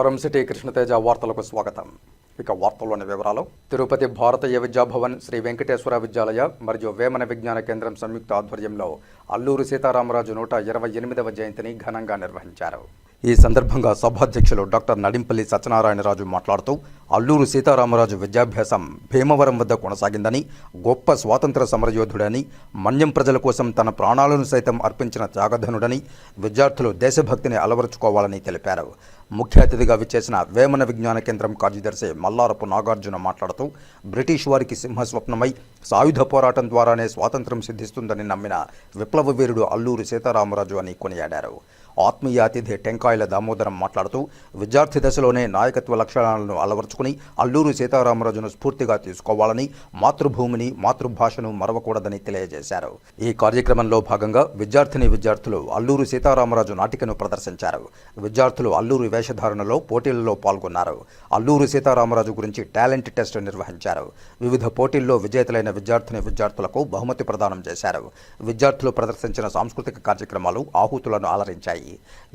నగరం సిటీ కృష్ణతేజ వార్తలకు స్వాగతం. ఇక వార్తల్లోని వివరాలు. తిరుపతి భారతీయ విద్యాభవన్, శ్రీ వెంకటేశ్వర విద్యాలయ మరియు వేమన విజ్ఞాన కేంద్రం సంయుక్త ఆధ్వర్యంలో అల్లూరి సీతారామరాజు 128వ జయంతిని ఘనంగా నిర్వహించారు. ఈ సందర్భంగా సభాధ్యక్షులు డాక్టర్ నడింపల్లి సత్యనారాయణరాజు మాట్లాడుతూ, అల్లూరు సీతారామరాజు విద్యాభ్యాసం భీమవరం వద్ద కొనసాగిందని, గొప్ప స్వాతంత్ర సమరయోధుడని, మన్యం ప్రజల కోసం తన ప్రాణాలను సైతం అర్పించిన త్యాగధనుడని, విద్యార్థులు దేశభక్తిని అలవరుచుకోవాలని తెలిపారు. ముఖ్య అతిథిగా విచ్చేసిన వేమన విజ్ఞాన కేంద్రం కార్యదర్శి మల్లారపు నాగార్జున మాట్లాడుతూ, బ్రిటిష్ వారికి సింహస్వప్నమై సాయుధ పోరాటం ద్వారానే స్వాతంత్ర్యం సిద్ధిస్తుందని నమ్మిన విప్లవ వీరుడు అల్లూరి సీతారామరాజు అని కొనియాడారు. ఆత్మీయ అతిథి టెంకాయల దామోదరం మాట్లాడుతూ, విద్యార్థి దశలోనే నాయకత్వ లక్షణాలను అలవర్చుకుని అల్లూరి సీతారామరాజును స్ఫూర్తిగా తీసుకోవాలని, మాతృభూమిని మాతృభాషను మరవకూడదని తెలియజేశారు. ఈ కార్యక్రమంలో భాగంగా విద్యార్థులు అల్లూరి సీతారామరాజు నాటికను ప్రదర్శించారు. విద్యార్థులు అల్లూరి వేషధారణలో పోటీలలో పాల్గొన్నారు. అల్లూరి సీతారామరాజు గురించి టాలెంట్ టెస్ట్ నిర్వహించారు. వివిధ పోటీల్లో విజేతలైన విద్యార్థులకు బహుమతి ప్రదానం చేశారు. విద్యార్థులు ప్రదర్శించిన సాంస్కృతిక కార్యక్రమాలు ఆహుతులను అలరించాయి.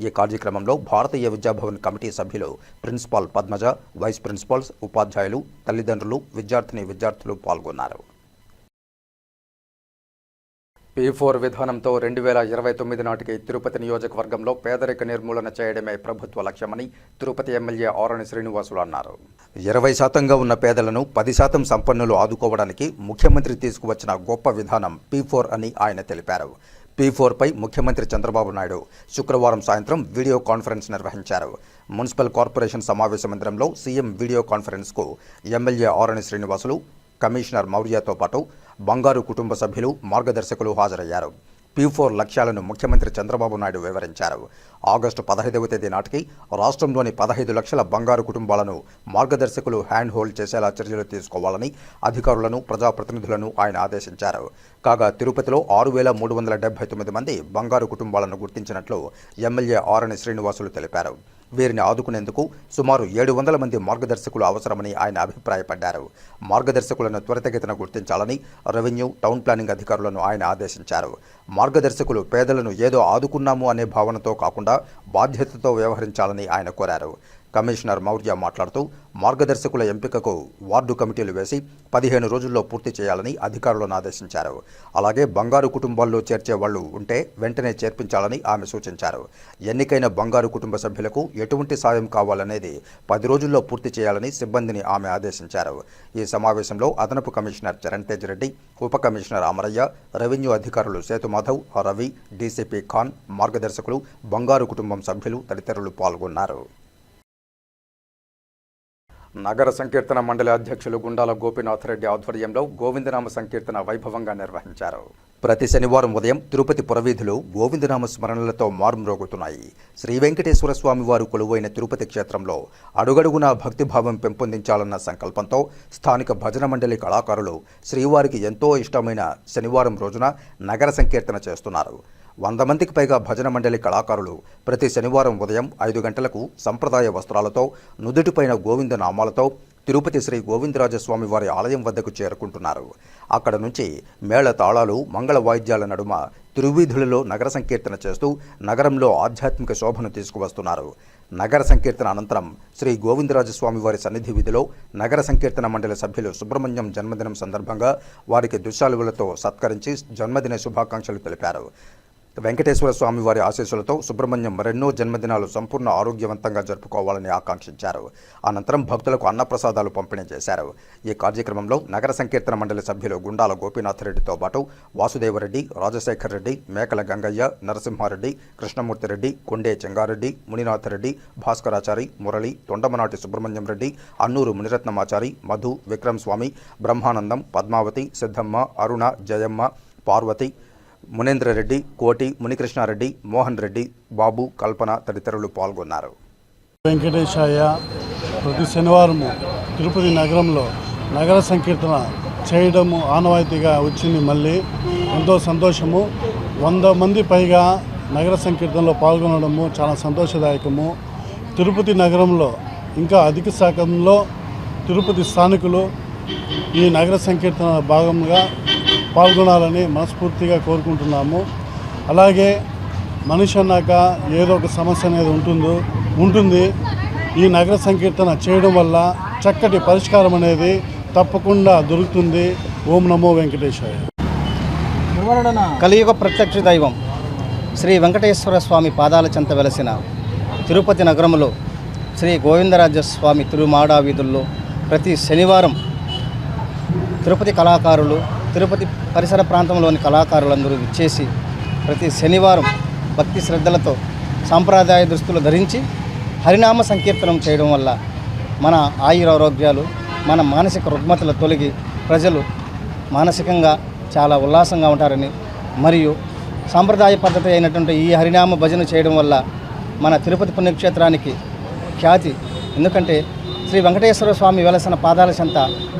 ఈ కార్యక్రమంలో భారతీయ విద్యాభవన్ కమిటీ సభ్యులు, ప్రిన్సిపాల్ పద్మజ, వైస్ ప్రిన్సిపాల్స్, ఉపాధ్యాయులు, తల్లిదండ్రులు, విద్యార్థులు పాల్గొన్నారు. P4 విధానంతో 2029 నాటికి తిరుపతి నియోజకవర్గంలో పేదరిక నిర్మూలన చేయడమే ప్రభుత్వ లక్ష్యమని తిరుపతి ఎమ్మెల్యే ఆరణి శ్రీనివాసులు అన్నారు. 20% ఉన్న పేదలను 10% సంపన్నులు ఆదుకోవడానికి ముఖ్యమంత్రి తీసుకువచ్చిన గొప్ప విధానం P4 అని ఆయన తెలిపారు. P4 పై ముఖ్యమంత్రి చంద్రబాబు నాయుడు శుక్రవారం సాయంత్రం వీడియో కాన్ఫరెన్స్ నిర్వహించారు. మున్సిపల్ కార్పొరేషన్ సమావేశ మందిరంలో సీఎం వీడియో కాన్ఫరెన్స్కు ఎమ్మెల్యే ఆరణి శ్రీనివాసులు, కమిషనర్ మౌర్యతో పాటు బంగారు కుటుంబ సభ్యులు, మార్గదర్శకులు హాజరయ్యారు. P4 లక్ష్యాలను ముఖ్యమంత్రి చంద్రబాబు నాయుడు వివరించారు. ఆగస్టు 15వ తేదీ నాటికి రాష్ట్రంలోని 15 లక్షల బంగారు కుటుంబాలను మార్గదర్శకులు హ్యాండ్ హోల్డ్ చేసేలా చర్యలు తీసుకోవాలని అధికారులను, ప్రజాప్రతినిధులను ఆయన ఆదేశించారు. కాగా తిరుపతిలో 6,379 మంది బంగారు కుటుంబాలను గుర్తించినట్లు ఎమ్మెల్యే ఆరణి శ్రీనివాసులు తెలిపారు. వీరిని ఆదుకునేందుకు సుమారు 700 మంది మార్గదర్శకులు అవసరమని ఆయన అభిప్రాయపడ్డారు. మార్గదర్శకులను త్వరితగతిన గుర్తించాలని రెవెన్యూ, టౌన్ ప్లానింగ్ అధికారులను ఆయన ఆదేశించారు. మార్గదర్శకులు పేదలను ఏదో ఆదుకున్నాము అనే భావనతో కాకుండా బాధ్యతతో వ్యవహరించాలని ఆయన కోరారు. కమిషనర్ మౌర్య మాట్లాడుతూ, మార్గదర్శకుల ఎంపికకు వార్డు కమిటీలు వేసి 15 రోజుల్లో పూర్తి చేయాలని అధికారులను ఆదేశించారు. అలాగే బంగారు కుటుంబాల్లో చేర్చే వాళ్లు ఉంటే వెంటనే చేర్పించాలని ఆమె సూచించారు. ఎన్నికైన బంగారు కుటుంబ సభ్యులకు ఎటువంటి సాయం కావాలనేది 10 రోజుల్లో పూర్తి చేయాలని సిబ్బందిని ఆమె ఆదేశించారు. ఈ సమావేశంలో అదనపు కమిషనర్ చరణ్ తేజ్ రెడ్డి, ఉప కమిషనర్ అమరయ్య, రెవెన్యూ అధికారులు సేతుమాధవ్, రవి, డీసీపీ ఖాన్, మార్గదర్శకులు, బంగారు కుటుంబం సభ్యులు తదితరులు పాల్గొన్నారు. నగర సంకీర్తన మండలి అధ్యక్షులు గుండాల గోపీనాథ్ రెడ్డి ఆధ్వర్యంలో గోవిందనామ సంకీర్తన వైభవంగా నిర్వహించారు. ప్రతి శనివారం ఉదయం తిరుపతి పురవీధులు గోవిందనామ స్మరణలతో మారుమ్రోగుతున్నాయి. శ్రీ వెంకటేశ్వర స్వామి వారు కొలువైన తిరుపతి క్షేత్రంలో అడుగడుగునా భక్తిభావం పెంపొందించాలన్న సంకల్పంతో స్థానిక భజన మండలి కళాకారులు శ్రీవారికి ఎంతో ఇష్టమైన శనివారం రోజున నగర సంకీర్తన చేస్తున్నారు. 100 మందికి పైగా భజన మండలి కళాకారులు ప్రతి శనివారం ఉదయం 5 గంటలకు సంప్రదాయ వస్త్రాలతో, నుదుటిపైన గోవింద నామాలతో తిరుపతి శ్రీ గోవిందరాజస్వామి వారి ఆలయం వద్దకు చేరుకుంటున్నారు. అక్కడ నుంచి మేళ తాళాలు, మంగళ వాయిద్యాల నడుమ తిరువీధులలో నగర సంకీర్తన చేస్తూ నగరంలో ఆధ్యాత్మిక శోభను తీసుకువస్తున్నారు. నగర సంకీర్తన అనంతరం శ్రీ గోవిందరాజస్వామి వారి సన్నిధి వీధిలో నగర సంకీర్తన మండలి సభ్యులు సుబ్రహ్మణ్యం జన్మదినం సందర్భంగా వారికి దుశ్శాలువులతో సత్కరించి జన్మదిన శుభాకాంక్షలు తెలిపారు. వెంకటేశ్వర స్వామి వారి ఆశీస్సులతో సుబ్రహ్మణ్యం మరెన్నో జన్మదినాలు సంపూర్ణ ఆరోగ్యవంతంగా జరుపుకోవాలని ఆకాంక్షించారు. అనంతరం భక్తులకు అన్నప్రసాదాలు పంపిణీ చేశారు. ఈ కార్యక్రమంలో నగర సంకీర్తన మండలి సభ్యులు గుండాల గోపీనాథ్ రెడ్డితో పాటు వాసుదేవరెడ్డి, రాజశేఖర్ రెడ్డి, మేకల గంగయ్య, నరసింహారెడ్డి, కృష్ణమూర్తి రెడ్డి, కొండే చెంగారెడ్డి, మునినాథ్ రెడ్డి, భాస్కరాచారి, మురళి, తొండమనాటి సుబ్రహ్మణ్యం రెడ్డి, అన్నూరు మునిరత్నమాచారి, మధు, విక్రమ్ స్వామి, బ్రహ్మానందం, పద్మావతి, సిద్ధమ్మ, అరుణ, జయమ్మ, పార్వతి, మునేంద్రరెడ్డి, కోటి, మునికృష్ణారెడ్డి, మోహన్ రెడ్డి, బాబు, కల్పన తదితరులు పాల్గొన్నారు. వెంకటేశాయ ప్రతి శనివారము తిరుపతి నగరంలో నగర సంకీర్తన చేయడము ఆనవాయితీగా వచ్చింది. మళ్ళీ ఎంతో సంతోషము. 100 మంది పైగా నగర సంకీర్తనలో పాల్గొనడము చాలా సంతోషదాయకము. తిరుపతి నగరంలో ఇంకా అధిక శాతంలో తిరుపతి స్థానికులు ఈ నగర సంకీర్తన భాగంగా పాల్గొనాలని మనస్ఫూర్తిగా కోరుకుంటున్నాము. అలాగే మనిషి అన్నాక ఏదో ఒక సమస్య అనేది ఉంటుంది. ఈ నగర సంకీర్తన చేయడం వల్ల చక్కటి పరిష్కారం అనేది తప్పకుండా దొరుకుతుంది. ఓం నమో వెంకటేశాయ. కలియుగ ప్రత్యక్ష దైవం శ్రీ వెంకటేశ్వర స్వామి పాదాల చెంత వెలసిన తిరుపతి నగరంలో శ్రీ గోవిందరాజస్వామి తిరుమాడా వీధుల్లో ప్రతి శనివారం తిరుపతి కళాకారులు, తిరుపతి పరిసర ప్రాంతంలోని కళాకారులందరూ విచ్చేసి ప్రతి శనివారం భక్తి శ్రద్ధలతో సాంప్రదాయ దుస్తులు ధరించి హరినామ సంకీర్తనం చేయడం వల్ల మన ఆయురారోగ్యాలు, మన మానసిక రుగ్మతలు తొలగి ప్రజలు మానసికంగా చాలా ఉల్లాసంగా ఉంటారని, మరియు సాంప్రదాయ పద్ధతి అయినటువంటి ఈ హరినామ భజన చేయడం వల్ల మన తిరుపతి పుణ్యక్షేత్రానికి ఖ్యాతి. ఎందుకంటే శ్రీ వెంకటేశ్వర స్వామి వెలసిన పాదాల చెంత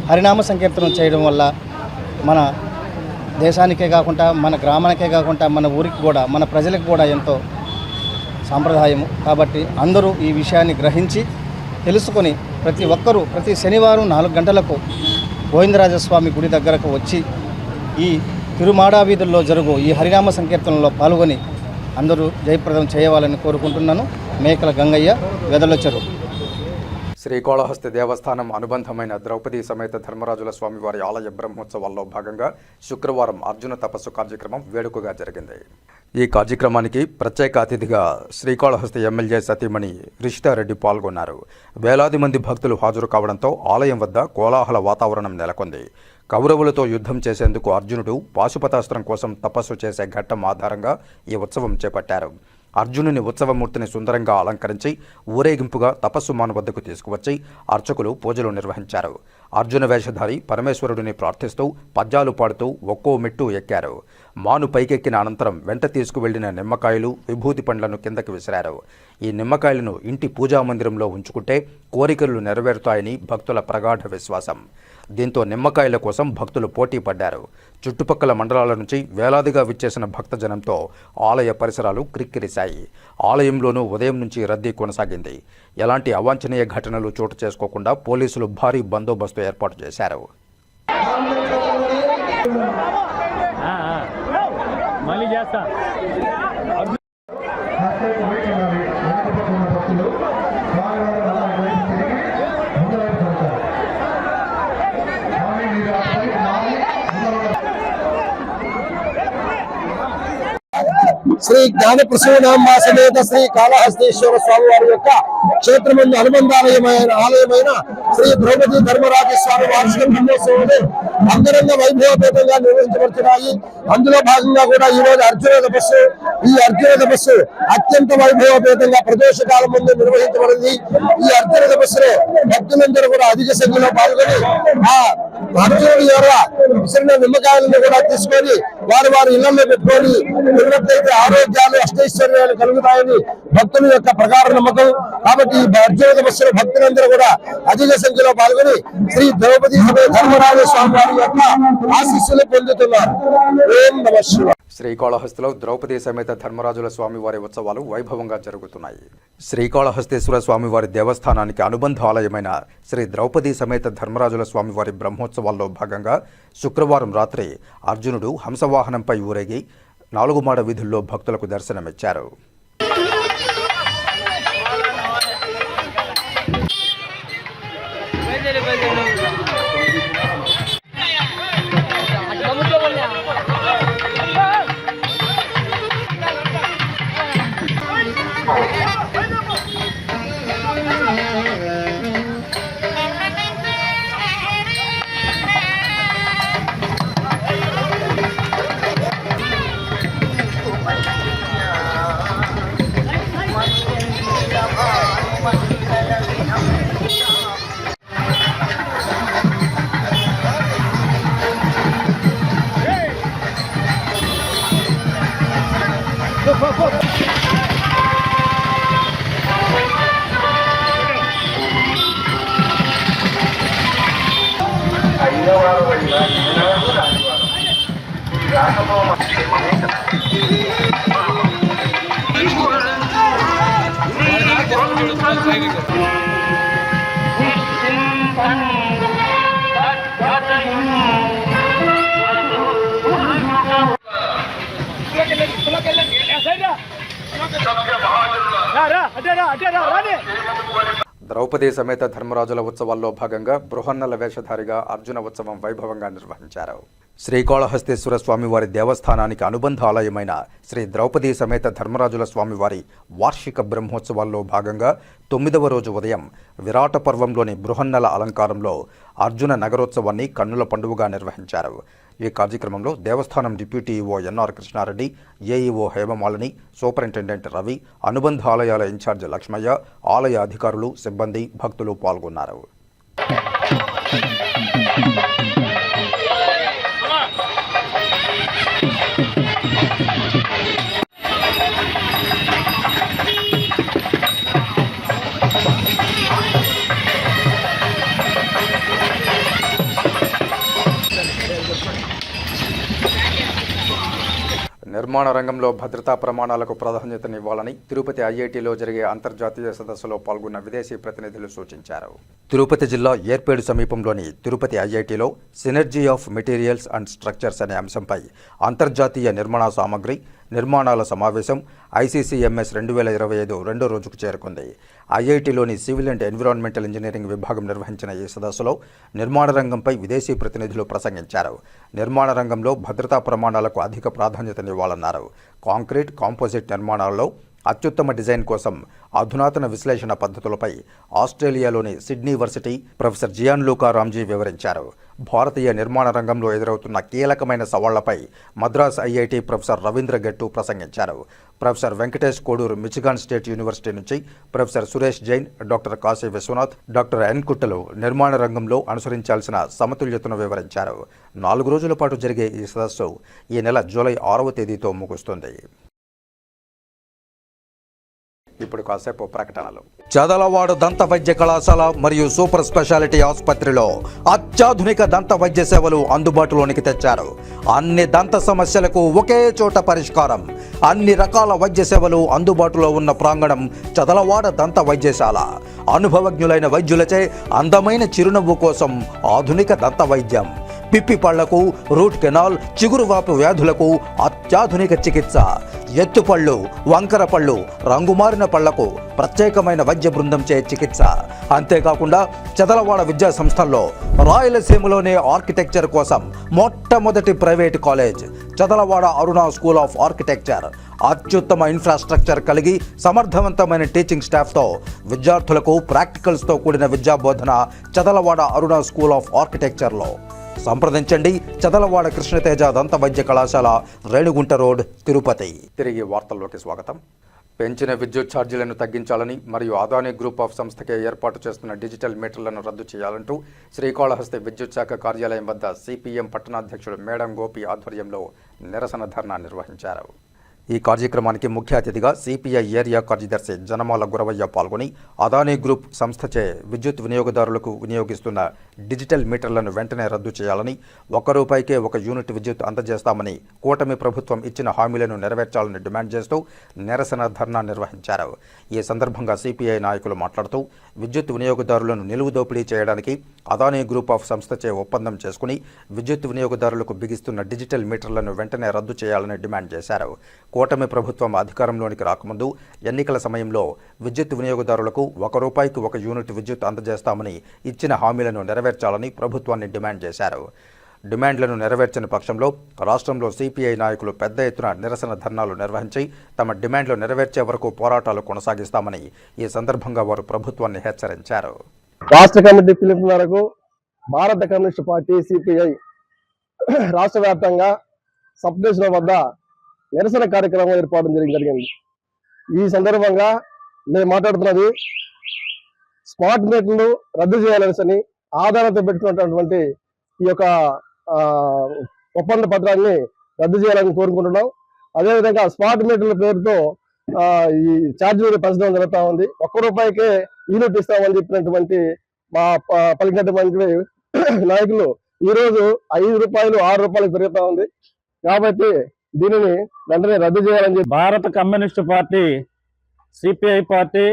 హరినామ సంకీర్తనం చేయడం వల్ల మన దేశానికే కాకుండా, మన గ్రామానికే కాకుండా, మన ఊరికి కూడా, మన ప్రజలకు కూడా ఎంతో సాంప్రదాయము. కాబట్టి అందరూ ఈ విషయాన్ని గ్రహించి తెలుసుకొని ప్రతి ఒక్కరూ ప్రతి శనివారం 4 గంటలకు గోవిందరాజస్వామి గుడి దగ్గరకు వచ్చి ఈ తిరుమాడా వీధుల్లో జరుగు ఈ హరినామ సంకీర్తనలో పాల్గొని అందరూ జయప్రదం చేయవాలని కోరుకుంటున్నాను. మేకల గంగయ్య, వెదలచెరు. శ్రీకాళహస్తి దేవస్థానం అనుబంధమైన ద్రౌపది సమేత ధర్మరాజుల స్వామివారి ఆలయ బ్రహ్మోత్సవాల్లో భాగంగా శుక్రవారం అర్జున తపస్సు కార్యక్రమం వేడుకగా జరిగింది. ఈ కార్యక్రమానికి ప్రత్యేక అతిథిగా శ్రీకాళహస్తి ఎమ్మెల్యే సతీమణి రిషితారెడ్డి పాల్గొన్నారు. వేలాది మంది భక్తులు హాజరు కావడంతో ఆలయం వద్ద కోలాహల వాతావరణం నెలకొంది. కౌరవులతో యుద్ధం చేసేందుకు అర్జునుడు పాశుపతాస్త్రం కోసం తపస్సు చేసే ఘట్టం ఆధారంగా ఈ ఉత్సవం చేపట్టారు. అర్జునుని ఉత్సవమూర్తిని సుందరంగా అలంకరించి ఊరేగింపుగా తపస్సు మాను వద్దకు తీసుకువచ్చి అర్చకులు పూజలు నిర్వహించారు. అర్జున వేషధారి పరమేశ్వరుడిని ప్రార్థిస్తూ పద్యాలు పాడుతూ ఒక్కో మెట్టు ఎక్కారు. మాను పైకెక్కిన అనంతరం వెంట తీసుకువెళ్లిన నిమ్మకాయలు, విభూతి పండ్లను కిందకి విసిరారు. ఈ నిమ్మకాయలను ఇంటి పూజా మందిరంలో ఉంచుకుంటే కోరికలు నెరవేరుతాయని భక్తుల ప్రగాఢ విశ్వాసం. దీంతో నిమ్మకాయల కోసం భక్తులు పోటీ పడ్డారు. చుట్టుపక్కల మండలాల నుంచి వేలాదిగా విచ్చేసిన భక్తజనంతో ఆలయ పరిసరాలు క్రిక్కిరిశాయి. ఆలయంలోనూ ఉదయం నుంచి రద్దీ కొనసాగింది. ఎలాంటి అవాంఛనీయ ఘటనలు చోటు చేసుకోకుండా పోలీసులు భారీ బందోబస్తు ఏర్పాటు చేశారు. శ్రీ జ్ఞాన ప్రసూనాంబ సమేత శ్రీ కాళహస్తీశ్వర స్వామి వారి యొక్క క్షేత్రమందు అనుబంధాలయమైన ఆలయమైన శ్రీ ద్రౌపది ధర్మరాజ స్వామి వార్షిక బ్రహ్మోత్సవాలు అంగరంగ వైభవపేతంగా నిర్వహించబడుతున్నాయి. అందులో భాగంగా కూడా ఈ రోజు అర్జున తపస్సు, ఈ అర్జున తపస్సు అత్యంత వైభవపేతంగా ప్రదోష కాలం ముందు నిర్వహించబడింది. ఈ అర్జున తపస్సులో భక్తులందరూ కూడా అధిక సంఖ్యలో పాల్గొని ఆ అర్జునుడి ద్వారా విసిరిన నిమ్మకాయలను కూడా తీసుకొని వారి ఇళ్లలో పెట్టుకొని తిన్నట్లయితే ఆరోగ్యాలు, అష్టైశ్వర్యాలు కలుగుతాయని భక్తుల యొక్క ప్రగాఢ నమ్మకం. కాబట్టి ఈ అర్జున తపస్సులో భక్తులందరూ కూడా అధిక సంఖ్యలో పాల్గొని శ్రీ ద్రౌపది ధర్మరాజ స్వామి వారి యొక్క ఆశీస్సులు పొందుతున్నారు. ఓం నమః శివాయ. శ్రీకాళహస్తిలో ద్రౌపది సమేత ధర్మరాజుల స్వామివారి ఉత్సవాలు వైభవంగా జరుగుతున్నాయి. శ్రీకాళహస్తీశ్వర స్వామివారి దేవస్థానానికి అనుబంధ ఆలయమైన శ్రీ ద్రౌపది సమేత ధర్మరాజుల స్వామివారి బ్రహ్మోత్సవాల్లో భాగంగా శుక్రవారం రాత్రి అర్జునుడు హంసవాహనంపై ఊరేగి 4 మాడ వీధుల్లో భక్తులకు దర్శనమిచ్చారు. ద్రౌపది సమేత ధర్మరాజుల ఉత్సవాల్లో భాగంగా బృహన్నల వేషధారిగా అర్జున ఉత్సవం వైభవంగా నిర్వహించారు. శ్రీకాళహస్తీశ్వర స్వామివారి దేవస్థానానికి అనుబంధ ఆలయమైన శ్రీ ద్రౌపది సమేత ధర్మరాజుల స్వామివారి వార్షిక బ్రహ్మోత్సవాల్లో భాగంగా 9వ రోజు ఉదయం విరాట పర్వంలోని బృహన్నల అలంకారంలో అర్జున నగరోత్సవాన్ని కన్నుల పండుగగా నిర్వహించారు. ఈ కార్యక్రమంలో దేవస్థానం deputy EO NR Krishna Reddy, AEO Hemamalini, superintendent Ravi, అనుబంధ ఆలయాల ఇన్ఛార్జ్ లక్ష్మయ్య, ఆలయ అధికారులు, సిబ్బంది, భక్తులు పాల్గొన్నారు. నిర్మాణ రంగంలో భద్రతా ప్రమాణాలకు ప్రాధాన్యతనివ్వాలని తిరుపతి ఐఐటీలో జరిగే అంతర్జాతీయ సదస్సులో పాల్గొన్న విదేశీ ప్రతినిధులు సూచించారు. తిరుపతి జిల్లా ఏర్పేడు సమీపంలోని తిరుపతి ఐఐటీలో synergy of materials and structures అనే అంశంపై అంతర్జాతీయ నిర్మాణ సామగ్రి నిర్మాణాల సమావేశం ICCMS 2025 రెండో రోజుకు చేరుకుంది. ఐఐటీలోని సివిల్ అండ్ ఎన్విరాన్మెంటల్ ఇంజనీరింగ్ విభాగం నిర్వహించిన ఈ సదస్సులో నిర్మాణ రంగంపై విదేశీ ప్రతినిధులు ప్రసంగించారు. నిర్మాణ రంగంలో భద్రతా ప్రమాణాలకు అధిక ప్రాధాన్యతనివ్వాలన్నారు. కాంక్రీట్, కాంపోజిట్ నిర్మాణాల్లో అత్యుత్తమ డిజైన్ కోసం అధునాతన విశ్లేషణ పద్ధతులపై ఆస్ట్రేలియాలోని Sydney varsity professor Gian Luca రామ్జీ వివరించారు. భారతీయ నిర్మాణ రంగంలో ఎదురవుతున్న కీలకమైన సవాళ్లపై మద్రాస్ ఐఐటీ ప్రొఫెసర్ రవీంద్ర గట్టు ప్రసంగించారు. Professor Venkatesh Koduru Michigan State University నుంచి professor Suresh Jain, doctor Kashi Viswanath, doctor N కుట్టలు నిర్మాణ రంగంలో అనుసరించాల్సిన సమతుల్యతను వివరించారు. 4 రోజుల పాటు జరిగే ఈ సదస్సు ఈ నెల జూలై 6వ తేదీతో ముగుస్తుంది. ఇప్పుడు కాసేపు ప్రకటనలు. చదలవాడ దంత వైద్య కళాశాల మరియు సూపర్ స్పెషాలిటీ ఆసుపత్రిలో అత్యాధునిక దంత వైద్య సేవలు అందుబాటులోనికి తెచ్చారు. అన్ని దంత సమస్యలకు ఒకే చోట పరిష్కారం. అన్ని రకాల వైద్య సేవలు అందుబాటులో ఉన్న ప్రాంగణం చదలవాడ దంత వైద్యశాల. అనుభవజ్ఞులైన వైద్యులచే అందమైన చిరునవ్వు కోసం ఆధునిక దంత వైద్యం. పిప్పి పళ్లకు, రూట్ కెనాల్, చిగురువాపు వ్యాధులకు అత్యాధునిక చికిత్స. ఎత్తుపళ్ళు, వంకర పళ్ళు, రంగుమారిన పళ్లకు ప్రత్యేకమైన వైద్య బృందంచే చికిత్స. అంతేకాకుండా చదలవాడ విద్యా సంస్థల్లో రాయలసీమలోనే ఆర్కిటెక్చర్ కోసం మొట్టమొదటి private college Chadalavada Aruna school of architecture. అత్యుత్తమ ఇన్ఫ్రాస్ట్రక్చర్ కలిగి సమర్థవంతమైన టీచింగ్ స్టాఫ్తో విద్యార్థులకు ప్రాక్టికల్స్తో కూడిన విద్యాబోధన చదలవాడ అరుణ స్కూల్ ఆఫ్ ఆర్కిటెక్చర్లో. సంప్రదించండి. చదలవాడ కృష్ణతేజ దంత వైద్య కళాశాల, రేణుగుంట రోడ్, తిరుపతి. తిరిగి వార్తల్లోకి స్వాగతం. పెంచిన విద్యుత్ ఛార్జీలను తగ్గించాలని మరియు అదానీ గ్రూప్ ఆఫ్ సంస్థకే ఏర్పాటు చేస్తున్న డిజిటల్ మీటర్లను రద్దు చేయాలంటూ శ్రీకాళహస్తి విద్యుత్ శాఖ కార్యాలయం వద్ద CPM పట్టణాధ్యక్షుడు మేడం గోపి ఆధ్వర్యంలో నిరసన ధర్నా నిర్వహించారు. ఈ కార్యక్రమానికి ముఖ్య అతిథిగా CPI ఏరియా కార్యదర్శి జనమాల గురవయ్య పాల్గొని అదానీ గ్రూప్ సంస్థచే విద్యుత్ వినియోగదారులకు వినియోగిస్తున్న డిజిటల్ మీటర్లను వెంటనే రద్దు చేయాలని, ₹1 1 యూనిట్ విద్యుత్ అందజేస్తామని కూటమి ప్రభుత్వం ఇచ్చిన హామీలను నెరవేర్చాలని డిమాండ్ చేస్తూ నిరసన ధర్నా నిర్వహించారు. ఈ సందర్భంగా CPI నాయకులు మాట్లాడుతూ విద్యుత్ వినియోగదారులను నిలువు దోపిడీ చేయడానికి అదానీ గ్రూప్ ఆఫ్ సంస్థచే ఒప్పందం చేసుకుని విద్యుత్ వినియోగదారులకు బిగిస్తున్న డిజిటల్ మీటర్లను వెంటనే రద్దు చేయాలని డిమాండ్ చేశారు. కూటమి ప్రభుత్వం అధికారంలోనికి రాకముందు ఎన్నికల సమయంలో విద్యుత్ వినియోగదారులకు ₹1 1 యూనిట్ విద్యుత్ అందజేస్తామని ఇచ్చిన హామీలను నెరవేర్చాలని ప్రభుత్వాన్ని డిమాండ్ చేశారు. డిమాండ్లను నెరవేర్చని పక్షంలో రాష్ట్రంలో CPI నాయకులు పెద్ద ఎత్తున నిరసన ధర్నాలు నిర్వహించి తమ డిమాండ్లు నెరవేర్చే వరకు పోరాటాలు కొనసాగిస్తామని ఈ సందర్భంగా వారు ప్రభుత్వాన్ని హెచ్చరించారు. రాష్ట్ర కమిటీ పిలుపు మేరకు భారత కమ్యూనిస్ట్ పార్టీ CPI రాష్ట్ర వ్యాప్తంగా సబ్ డివిజన్ వద్ద నిరసన కార్యక్రమం ఏర్పాటు జరిగింది. ఈ సందర్భంగా మేము మాట్లాడుతున్నది స్మార్ట్ మీటర్లు రద్దు చేయాలని ఆధారంతో పెట్టుకున్నటువంటి ఈ యొక్క ఒప్పంద పత్రాన్ని రద్దు చేయాలని కోరుకుంటున్నాం. అదేవిధంగా స్మార్ట్ మీటర్ల పేరుతో ఈ ఛార్జీలు పెంచడం జరుగుతూ ఉంది. ₹1 యూనిట్ ఇస్తామని చెప్పినటువంటి మా పలికినటువంటి నాయకులు ఈ రోజు ₹5, ₹6 పెరుగుతా ఉంది. కాబట్టి దీనిని వెంటనే రద్దు చేయాలని చెప్పి భారత కమ్యూనిస్టు పార్టీ CPI పార్టీ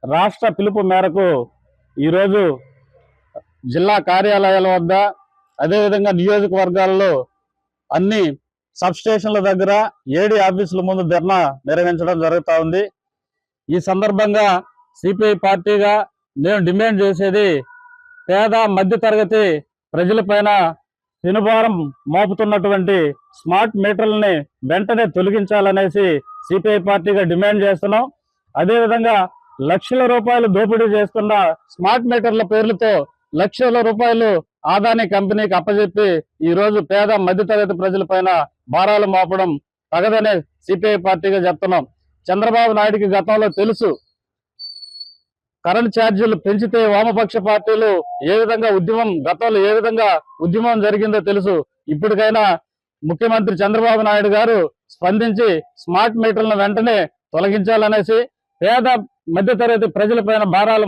రాష్ట్ర పిలుపు మేరకు ఈరోజు జిల్లా కార్యాలయాల వద్ద, అదేవిధంగా నియోజకవర్గాల్లో అన్ని సబ్ స్టేషన్ల దగ్గర ఏడీ ఆఫీసుల ముందు ధర్నా నిర్వహించడం జరుగుతూ ఉంది. ఈ సందర్భంగా CPI పార్టీగా మేము డిమాండ్ చేసేది పేద మధ్యతరగతి ప్రజలపైన పెనుభారం మోపుతున్నటువంటి స్మార్ట్ మీటర్లని వెంటనే తొలగించాలనేసి సిపిఐ పార్టీగా డిమాండ్ చేస్తున్నాం. అదేవిధంగా లక్షల రూపాయలు దోపిడీ చేస్తున్న స్మార్ట్ మీటర్ల పేర్లతో లక్షల రూపాయలు ఆదాని కంపెనీకి అప్పజెప్పి ఈ రోజు పేద మధ్యతరగతి ప్రజలపైన భారాలు మోపడం తగదనే సిపిఐ పార్టీగా చెప్తున్నాం. చంద్రబాబు నాయుడికి గతంలో తెలుసు కరెంట్ ఛార్జీలు పెంచితే వామపక్ష పార్టీలు గతంలో ఏ విధంగా ఉద్యమం జరిగిందో తెలుసు. ఇప్పటికైనా ముఖ్యమంత్రి చంద్రబాబు నాయుడు గారు స్పందించి స్మార్ట్ మీటర్లను వెంటనే తొలగించాలనేసి పేద మధ్యతరగతి ప్రజలపైన భారాలు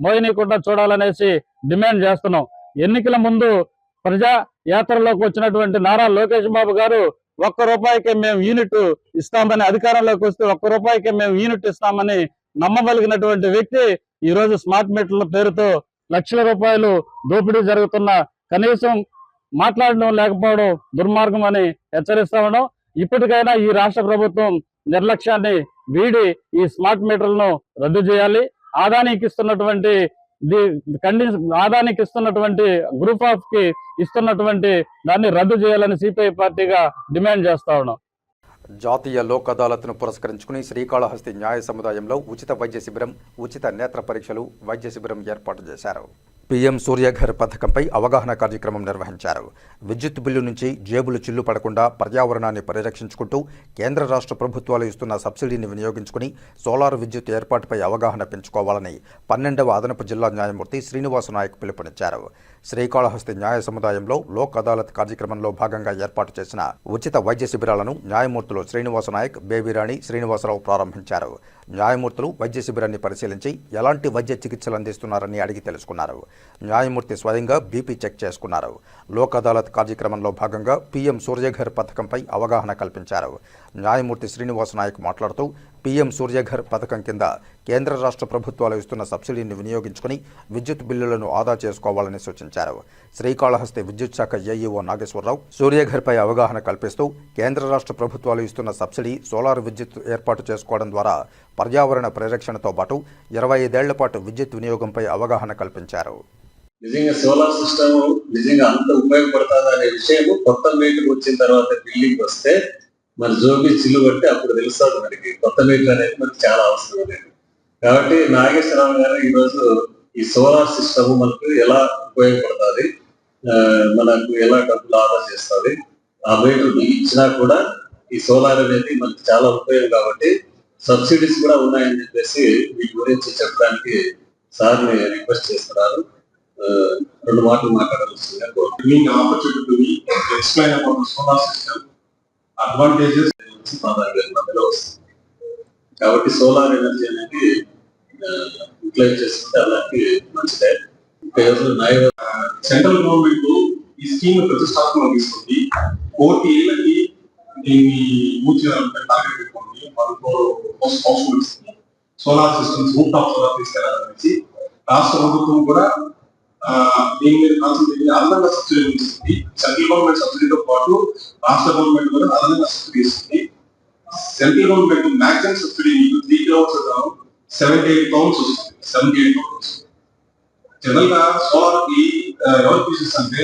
మోయనీయకుండా చూడాలనేసి డిమాండ్ చేస్తున్నాం. ఎన్నికల ముందు ప్రజా యాత్రలోకి వచ్చినటువంటి నారా లోకేష్ బాబు గారు ₹1 మేము యూనిట్ ఇస్తామని, అధికారంలోకి వస్తే ₹1 మేము యూనిట్ ఇస్తామని నమ్మగలిగినటువంటి వ్యక్తి ఈ రోజు స్మార్ట్ మీటర్ల పేరుతో లక్షల రూపాయలు దోపిడీ జరుగుతున్న కనీసం మాట్లాడడం లేకపోవడం దుర్మార్గం అని హెచ్చరిస్తా ఉన్నాం. ఇప్పటికైనా ఈ రాష్ట్ర ప్రభుత్వం నిర్లక్ష్యాన్ని వీడి ఈ స్మార్ట్ మీటర్లను రద్దు చేయాలి. ఆదానికి ఇస్తున్నటువంటి గ్రూప్ ఆఫ్ కి ఇస్తున్నటువంటి దాన్ని రద్దు చేయాలని సిపిఐ పార్టీగా డిమాండ్ చేస్తా ఉన్నాం. జాతీయ లోక్ అదాలత్ను పురస్కరించుకుని శ్రీకాళహస్తి న్యాయ సముదాయంలో ఉచిత వైద్య శిబిరం, ఉచిత నేత్ర పరీక్షలు, వైద్య శిబిరం ఏర్పాటు చేశారు. పీఎం సూర్యఘర్ పథకంపై అవగాహన కార్యక్రమం నిర్వహించారు. విద్యుత్ బిల్లు నుంచి జేబులు చిల్లు పడకుండా పర్యావరణాన్ని పరిరక్షించుకుంటూ కేంద్ర రాష్ట్ర ప్రభుత్వాలు ఇస్తున్న సబ్సిడీని వినియోగించుకుని సోలార్ విద్యుత్ ఏర్పాటుపై అవగాహన పెంచుకోవాలని 12వ అదనపు జిల్లా న్యాయమూర్తి శ్రీనివాస నాయక్ పిలుపునిచ్చారు. శ్రీకాళహస్తి న్యాయ సముదాయంలో లోక్ అదాలత్ కార్యక్రమంలో భాగంగా ఏర్పాటు చేసిన ఉచిత వైద్య శిబిరాలను న్యాయమూర్తులు శ్రీనివాస నాయక్, బేబీరాణి, శ్రీనివాసరావు ప్రారంభించారు. న్యాయమూర్తులు వైద్య శిబిరాన్ని పరిశీలించి ఎలాంటి వైద్య చికిత్సలు అందిస్తున్నారని అడిగి తెలుసుకున్నారు. న్యాయమూర్తి స్వయంగా బీపీ చెక్ చేసుకున్నారు. లోక్ అదాలత్ కార్యక్రమంలో భాగంగా పీఎం సూర్యఘర్ పథకంపై అవగాహన కల్పించారు. న్యాయమూర్తి శ్రీనివాస నాయక్ మాట్లాడుతూ పీఎం సూర్యఘర్ పథకం కింద కేంద్ర రాష్ట్ర ప్రభుత్వాలు ఇస్తున్న సబ్సిడీని వినియోగించుకుని విద్యుత్ బిల్లులను ఆదా చేసుకోవాలని సూచించారు. శ్రీకాళహస్తి విద్యుత్ శాఖ ఏఈఓ నాగేశ్వరరావు సూర్యఘర్పై అవగాహన కల్పిస్తూ కేంద్ర రాష్ట్ర ప్రభుత్వాలు ఇస్తున్న సబ్సిడీ సోలార్ విద్యుత్ ఏర్పాటు చేసుకోవడం ద్వారా పర్యావరణ పరిరక్షణతో పాటు 25 ఏళ్ల పాటు విద్యుత్ వినియోగంపై అవగాహన కల్పించారు. నిజంగా సోలార్ సిస్టమ్ నిజంగా అంత ఉపయోగపడుతుంది అనే విషయం కొత్త మీటర్ వచ్చిన తర్వాత బిల్డింగ్ వస్తే మన జోబీ చిల్లు పట్టి అప్పుడు తెలుస్తుంది మనకి కొత్త మీటర్ అనేది మనకి చాలా అవసరం అనేది. కాబట్టి నాగేశ్వరరావు గారు ఈరోజు ఈ సోలార్ సిస్టమ్ మనకు ఎలా ఉపయోగపడుతుంది, మనకు ఎలా డబ్బులు ఆదా చేస్తుంది, ఆ మీటర్ ఇచ్చినా కూడా ఈ సోలార్ అనేది మనకి చాలా ఉపయోగం. కాబట్టి సబ్సిడీస్ కూడా ఉన్నాయని చెప్పేసి వీటి గురించి చెప్పడానికి సార్ని రిక్వెస్ట్ చేస్తున్నారు. 2 మాటలు మాట్లాడాల్సిందిగా అడ్వాంటేజెస్ మధ్యలో వస్తుంది. కాబట్టి సోలార్ ఎనర్జీ అనేది యూటిలైజ్ చేసుకుంటే అలాంటి మంచిదే. సెంట్రల్ గవర్నమెంట్ ఈ స్కీమ్ ప్రతిష్టాత్మకంగా తీసుకుంది. 1 కోటి ఏళ్ళకి దీన్ని పూర్తి చేయాలంటే టార్గెట్ పెట్టుకోండి. 1 crore solar systems roof top solar తీసుకెళ్లాలనేసి రాష్ట్ర ప్రభుత్వం కూడా దీని మీద కాన్సన్ట్రేట్ అదనంగా సబ్సిడీ ఇస్తుంది. సెంట్రల్ గవర్నమెంట్ సబ్సిడీతో పాటు రాష్ట్ర గవర్నమెంట్ కూడా అదనంగా సబ్సిడీ ఇస్తుంది. Central government maximum subsidy 3 crores 78 crores వస్తుంది. 78 crores జనరల్ గా సోలార్ కి ఎవరు తీసిస్తే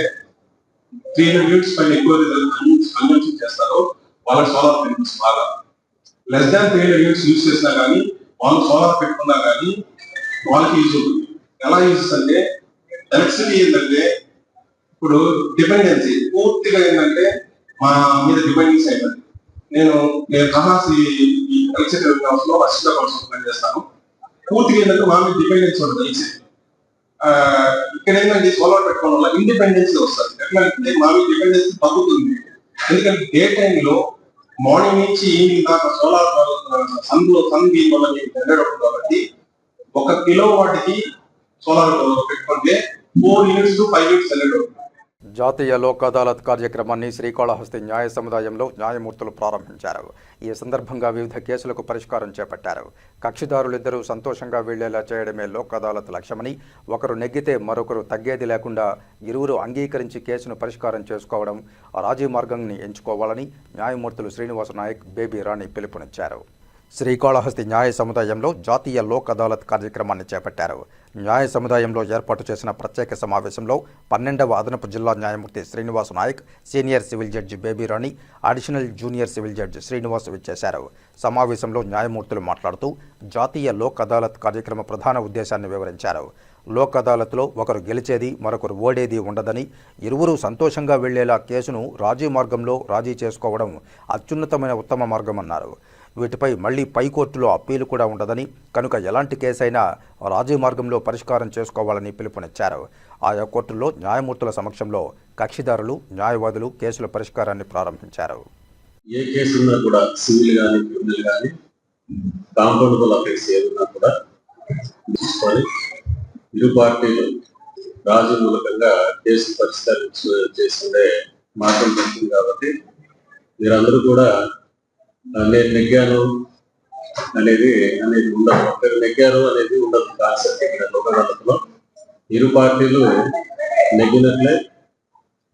300 యూనిట్స్ పైన ఎక్కువ కన్జంప్షన్ చేస్తారో వాళ్ళకి సోలార్ బెనిఫిట్స్ బాగా. లెస్ దాన్ 300 యూనిట్స్ యూజ్ చేసినా కానీ వాళ్ళు సోలార్ పెట్టుకున్నా కానీ వాళ్ళకి యూజ్ అవుతుంది. ఎలా యూజ్ అంటే ఎలక్ట్రిసిటీ ఏంటంటే ఇప్పుడు డిపెండెన్సీ పూర్తిగా ఏంటంటే మా మీద డిపెండెన్సీ అయిపోయింది. నేను కహాసి ఎలక్ట్రిసిటీ హౌస్ లో అసిస్టెంట్ కౌన్సిల్ పనిచేస్తాను. పూర్తిగా ఏంటంటే మా మీద డిపెండెన్సీ ఉంటుంది ఎలక్ట్రిసిటీ. ఇక్కడ ఏంటంటే సోలార్ పెట్టుకోవడం వల్ల ఇండిపెండెన్సీ వస్తుంది. ఎట్లా అంటే మా మీద డిపెండెన్సీ తగ్గుతుంది. ఎందుకంటే డే టైంలో మార్నింగ్ నుంచి ఈవినింగ్ దాకా సోలార్ సన్ బీమ్ వల్ల జనరేట్ అవుతుంది. కాబట్టి 1 కిలోవాట్కి సోలార్ పెట్టుకుంటే 4 యూనిట్స్ టు 5 యూనిట్స్ జనరేట్ అవుతుంది. జాతీయ లోక్ అదాలత్ కార్యక్రమాన్ని శ్రీకాళహస్తి న్యాయ సముదాయంలో న్యాయమూర్తులు ప్రారంభించారు. ఈ సందర్భంగా వివిధ కేసులకు పరిష్కారం చేపట్టారు. కక్షిదారులిద్దరూ సంతోషంగా వెళ్లేలా చేయడమే లోక్ అదాలత్ లక్ష్యమని, ఒకరు నెగ్గితే మరొకరు తగ్గేది లేకుండా ఇరువురు అంగీకరించి కేసును పరిష్కారం చేసుకోవడం రాజీ మార్గాన్ని ఎంచుకోవాలని న్యాయమూర్తులు శ్రీనివాస నాయక్, బేబీ రాణి పిలుపునిచ్చారు. శ్రీకాళహస్తి న్యాయ సముదాయంలో జాతీయ లోక్ అదాలత్ కార్యక్రమాన్ని చేపట్టారు. న్యాయ సముదాయంలో ఏర్పాటు చేసిన ప్రత్యేక సమావేశంలో 12వ అదనపు జిల్లా న్యాయమూర్తి Srinivas Nayak, senior civil judge Baby Rani, additional junior civil judge Srinivas విచ్చేశారు. సమావేశంలో న్యాయమూర్తులు మాట్లాడుతూ జాతీయ లోక్ అదాలత్ కార్యక్రమ ప్రధాన ఉద్దేశాన్ని వివరించారు. లోక్ అదాలత్లో ఒకరు గెలిచేది మరొకరు ఓడేది ఉండదని, ఇరువురు సంతోషంగా వెళ్లేలా కేసును రాజీ మార్గంలో రాజీ చేసుకోవడం అత్యున్నతమైన ఉత్తమ మార్గమన్నారు. వీటిపై మళ్లీ పైకోర్టులో అప్పీలు కూడా ఉండదని, కనుక ఎలాంటి కేసైనా రాజీ మార్గంలో పరిష్కారం చేసుకోవాలని పిలుపునిచ్చారు. ఆయా కోర్టుల్లో న్యాయమూర్తుల సమక్షంలో కక్షిదారులు, న్యాయవాదులు కేసుల పరిష్కారాన్ని ప్రారంభించారు. ఏ కేసు ఉన్నా కూడా సివిల్ కానీ క్రిమినల్ కానీ కాంపౌండబుల్ అఫెన్స్ ఏదన్నా కూడా తీసుకొని ఇరు పార్టీలు రాజీ మూలకంగా కేసు చేసుకునే మార్గం ఉంటుంది. కాబట్టి మీరందరూ కూడా నేను నెగ్గాను అనేది ఉండదు, ఒకరు నెగ్గారు అనేది ఉండదు. కాన్సెప్ట్ ఇక్కడ లోక్ అదాలత్లో ఇరు పార్టీలు నెగ్గినట్లే.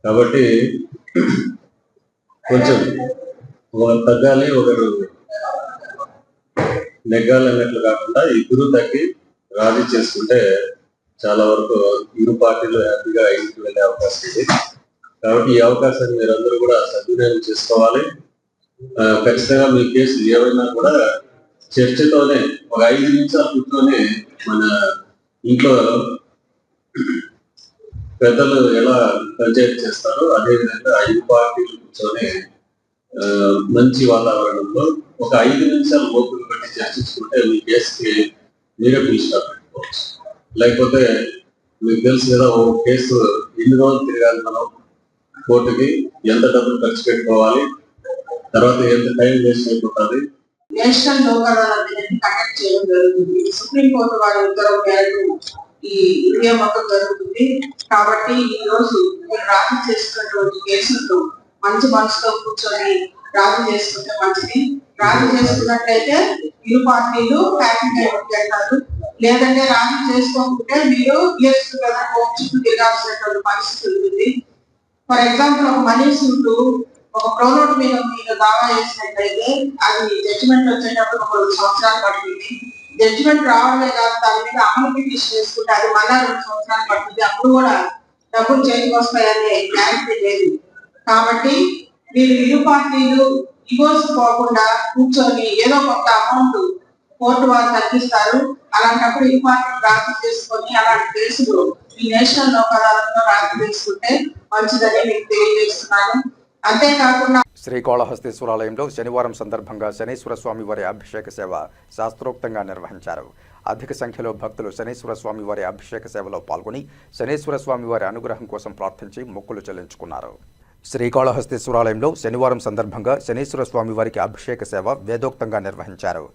కాబట్టి కొంచెం ఒకరు తగ్గాలి, ఒకరు నెగ్గాలి అన్నట్లు కాకుండా ఇద్దరు తగ్గి రాజీ చేసుకుంటే చాలా వరకు ఇరు పార్టీలు హ్యాపీగా ఇంటికి వెళ్ళే అవకాశం ఉంది. కాబట్టి ఈ అవకాశాన్ని మీరందరూ కూడా సద్వినియోగం చేసుకోవాలి. ఖచ్చితంగా మీ కేసులు ఏమైనా కూడా చర్చతోనే ఒక 5 నిమిషాలు కూర్చొని మన ఇంట్లో పెద్దలు ఎలా పంచాయతీ చేస్తారో అదేవిధంగా 5 పార్టీలు కూర్చొని మంచి వాతావరణంలో ఒక 5 నిమిషాలు ఓపిక పెట్టి చర్చించుకుంటే మీ కేసుకి మీరే పిలుస్తారు పెట్టుకోవచ్చు. లేకపోతే మీకు తెలుసు కదా, ఓ కేసు ఎన్ని రోజులు తిరగాలి, మనం కోర్టుకి ఎంత డబ్బులు ఖర్చు పెట్టుకోవాలి, తర్వాత ఎంత టైం వేస్ట్ అయిపోతుంది. నేషనల్ లోక్ అదాలత్ కండక్ట్ చేయడం జరుగుతుంది. సుప్రీంకోర్టు వారి ఉత్తర్వు మేరకు ఈ ఇండియా మొత్తం జరుగుతుంది. కాబట్టి ఈ రోజు మీరు రాజీ చేసుకున్నటువంటి కేసులతో మంచి మనసుతో కూర్చొని రాజీ చేసుకుంటే మంచిది. రాజీ చేసుకున్నట్లయితే ఇరు పార్టీలు హ్యాపీగా ఉంటారు. లేదంటే రాజీ చేసుకోకుంటే మీరు ఇయర్స్ కదా కోర్టు చుట్టూ తిరగాల్సినటువంటి పరిస్థితి ఉంటుంది. ఫర్ ఎగ్జాంపుల్, ఒక మనీ సూట్ ఒక ప్రోనోట్ మీద మీరు దావా చేసినట్లయితే అది జడ్జిమెంట్ వచ్చేటప్పుడు 2 సంవత్సరాలు పడుతుంది. జడ్జిమెంట్ రావడమే కాదు, దాని మీద అమలు పిటిషన్ చేసుకుంటే అది మళ్ళా 2 సంవత్సరాలు పడుతుంది. అప్పుడు కూడా డబ్బులు చేతికి వస్తాయనే గ్యారంటీ లేదు. కాబట్టి మీరు ఇరు పార్టీలు డివోర్స్ పోకుండా కూర్చొని ఏదో కొంత అమౌంట్ కోర్టు వారు తగ్గిస్తారు. అలాంటప్పుడు ఇరు పార్టీలు రాజీ చేసుకొని అలాంటి కేసులు ఈ నేషనల్ లోక్ అదాలత్లో రాజీ చేసుకుంటే మంచిదని మీకు తెలియజేస్తున్నాను. అంతేకాకుండా శ్రీకాళహస్తీశ్వరాలయంలో శనివారం సందర్భంగా శనీశ్వర స్వామి వారి అభిషేక సేవ శాస్త్రోక్తంగా నిర్వహించారు. అధిక సంఖ్యలో భక్తులు శనీశ్వర స్వామి వారి అభిషేక సేవలో పాల్గొని శనీశ్వర స్వామి వారి అనుగ్రహం కోసం ప్రార్థించి మొక్కులు చెల్లించుకున్నారు. శ్రీకాళహస్తీశ్వరాలయంలో శనివారం సందర్భంగా శనీశ్వర స్వామి వారికి అభిషేక సేవ వేదోక్తంగా నిర్వహించారు.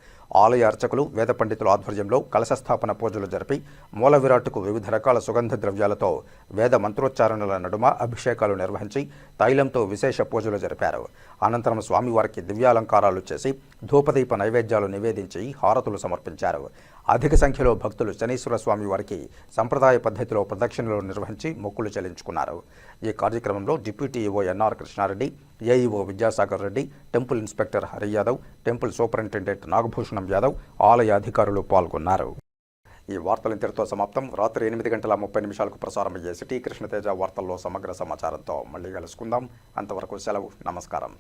ఆలయ అర్చకులు, వేద పండితుల ఆధ్వర్యంలో కలశస్థాపన పూజలు జరిపి మూల విరాట్టుకు వివిధ రకాల సుగంధ ద్రవ్యాలతో వేద మంత్రోచ్చారణల నడుమ అభిషేకాలు నిర్వహించి తైలంతో విశేష పూజలు జరిపారు. అనంతరం స్వామివారికి దివ్యాలంకారాలు చేసి ధూపదీప నైవేద్యాలు నివేదించి హారతులు సమర్పించారు. అధిక సంఖ్యలో భక్తులు శనీశ్వర స్వామి వారికి సంప్రదాయ పద్ధతిలో ప్రదక్షిణలు నిర్వహించి మొక్కులు చెల్లించుకున్నారు. ఈ కార్యక్రమంలో deputy EO NR Krishna Reddy, AEO Vidyasagar Reddy, temple inspector Hari Yadav, temple superintendent Nagabhushanam Yadav, ఆలయ అధికారులు పాల్గొన్నారు. ఈ వార్తలు ఇంతటితో సమాప్తం. రాత్రి 8:30 ప్రసారమయ్యే సిటీ కృష్ణతేజ వార్తల్లో సమగ్ర సమాచారంతో మళ్ళీ కలుసుకుందాం. అంతవరకు సెలవు. నమస్కారం.